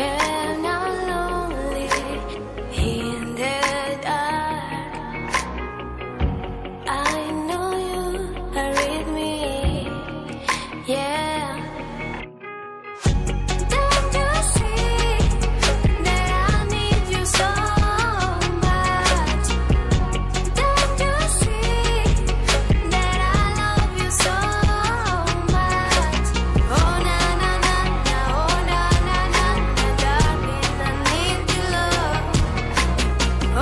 when I'm lonely in the dark. I know you are with me, yeah. Don't you see that I need you so much? Don't you see that I love you so much? Oh na na na na, oh na na na na, darling, I need your love.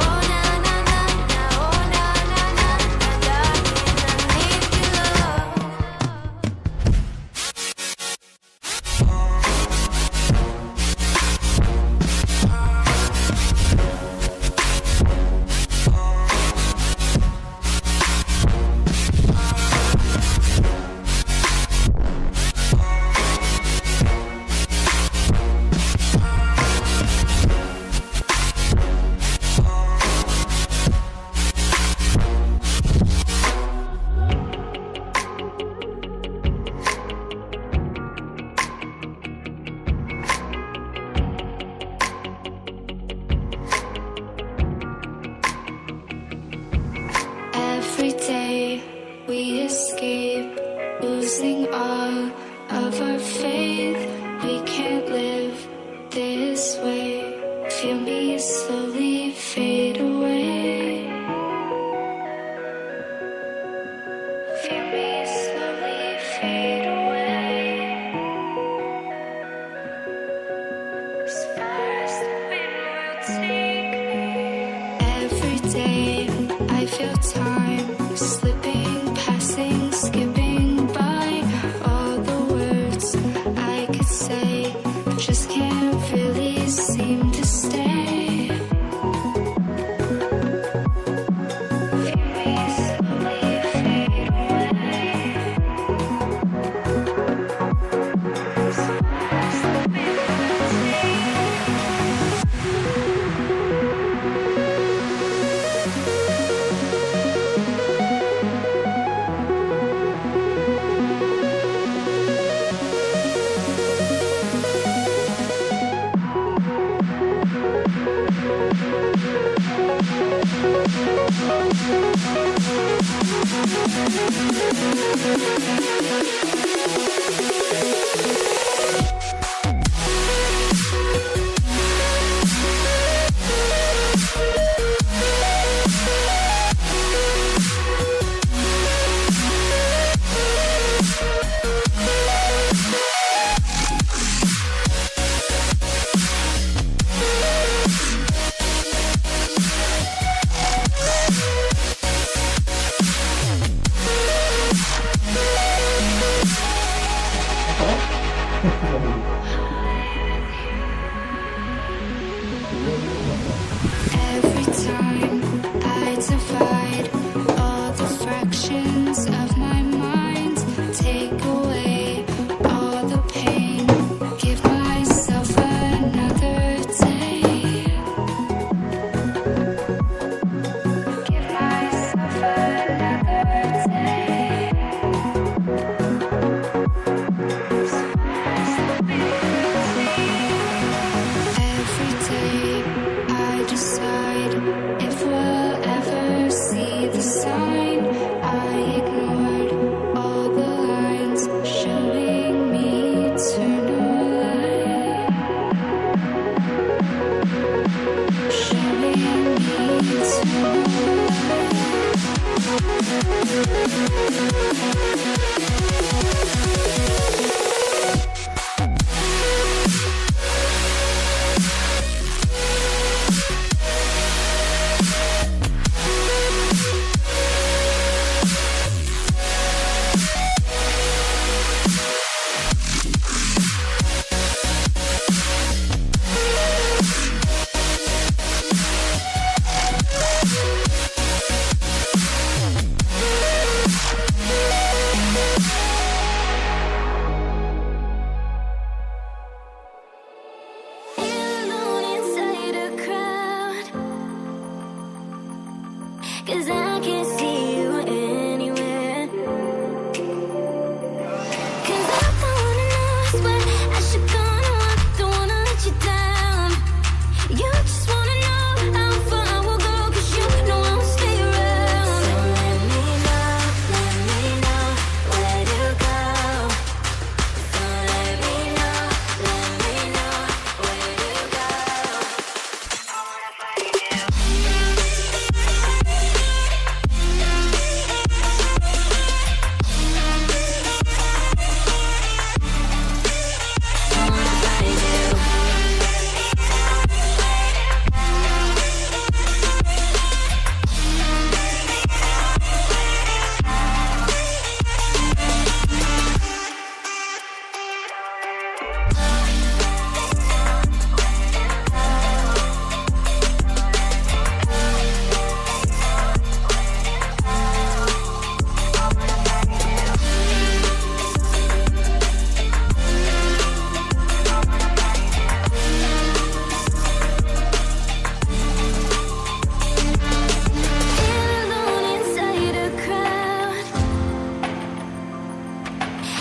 Oh na na na na, oh na na na na, darling, I need your love. Every day we escape, losing all of our faith. We can't live this way. Feel me slowly fade away. Feel me slowly fade away. As far as the wind will take me. Every day I feel time slipping, passing, skipping by. All the words I could say just can't really seem to stay. Feel me slowly fade away. As far as the wind will take me.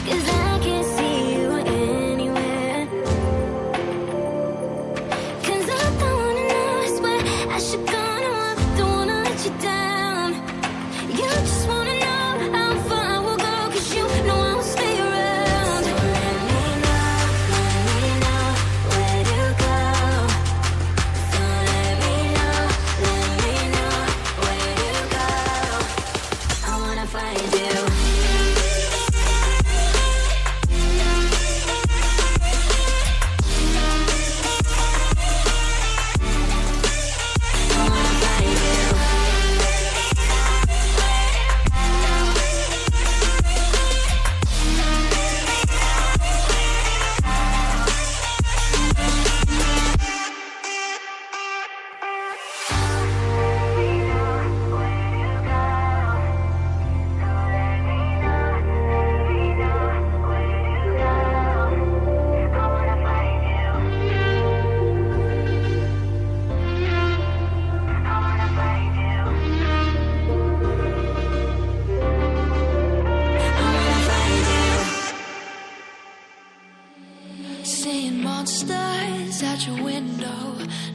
'cause I can't see you anywhere. 'Cause I don't wanna know, I swear I should go, no, I don't wanna let you down. You just wanna know how far I will go, 'cause you know I will stay around. So let me know where to go. So let me know where to go. I wanna find you. I wanna find you. Seeing monsters out your window.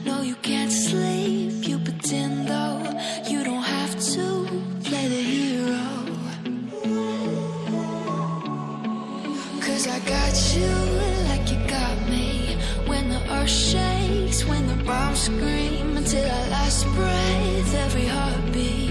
No, you can't sleep, you pretend though. You don't have to play the hero. 'Cause I got you like you got me. When the earth shakes, when the bombs scream, until our last breath, every heartbeat.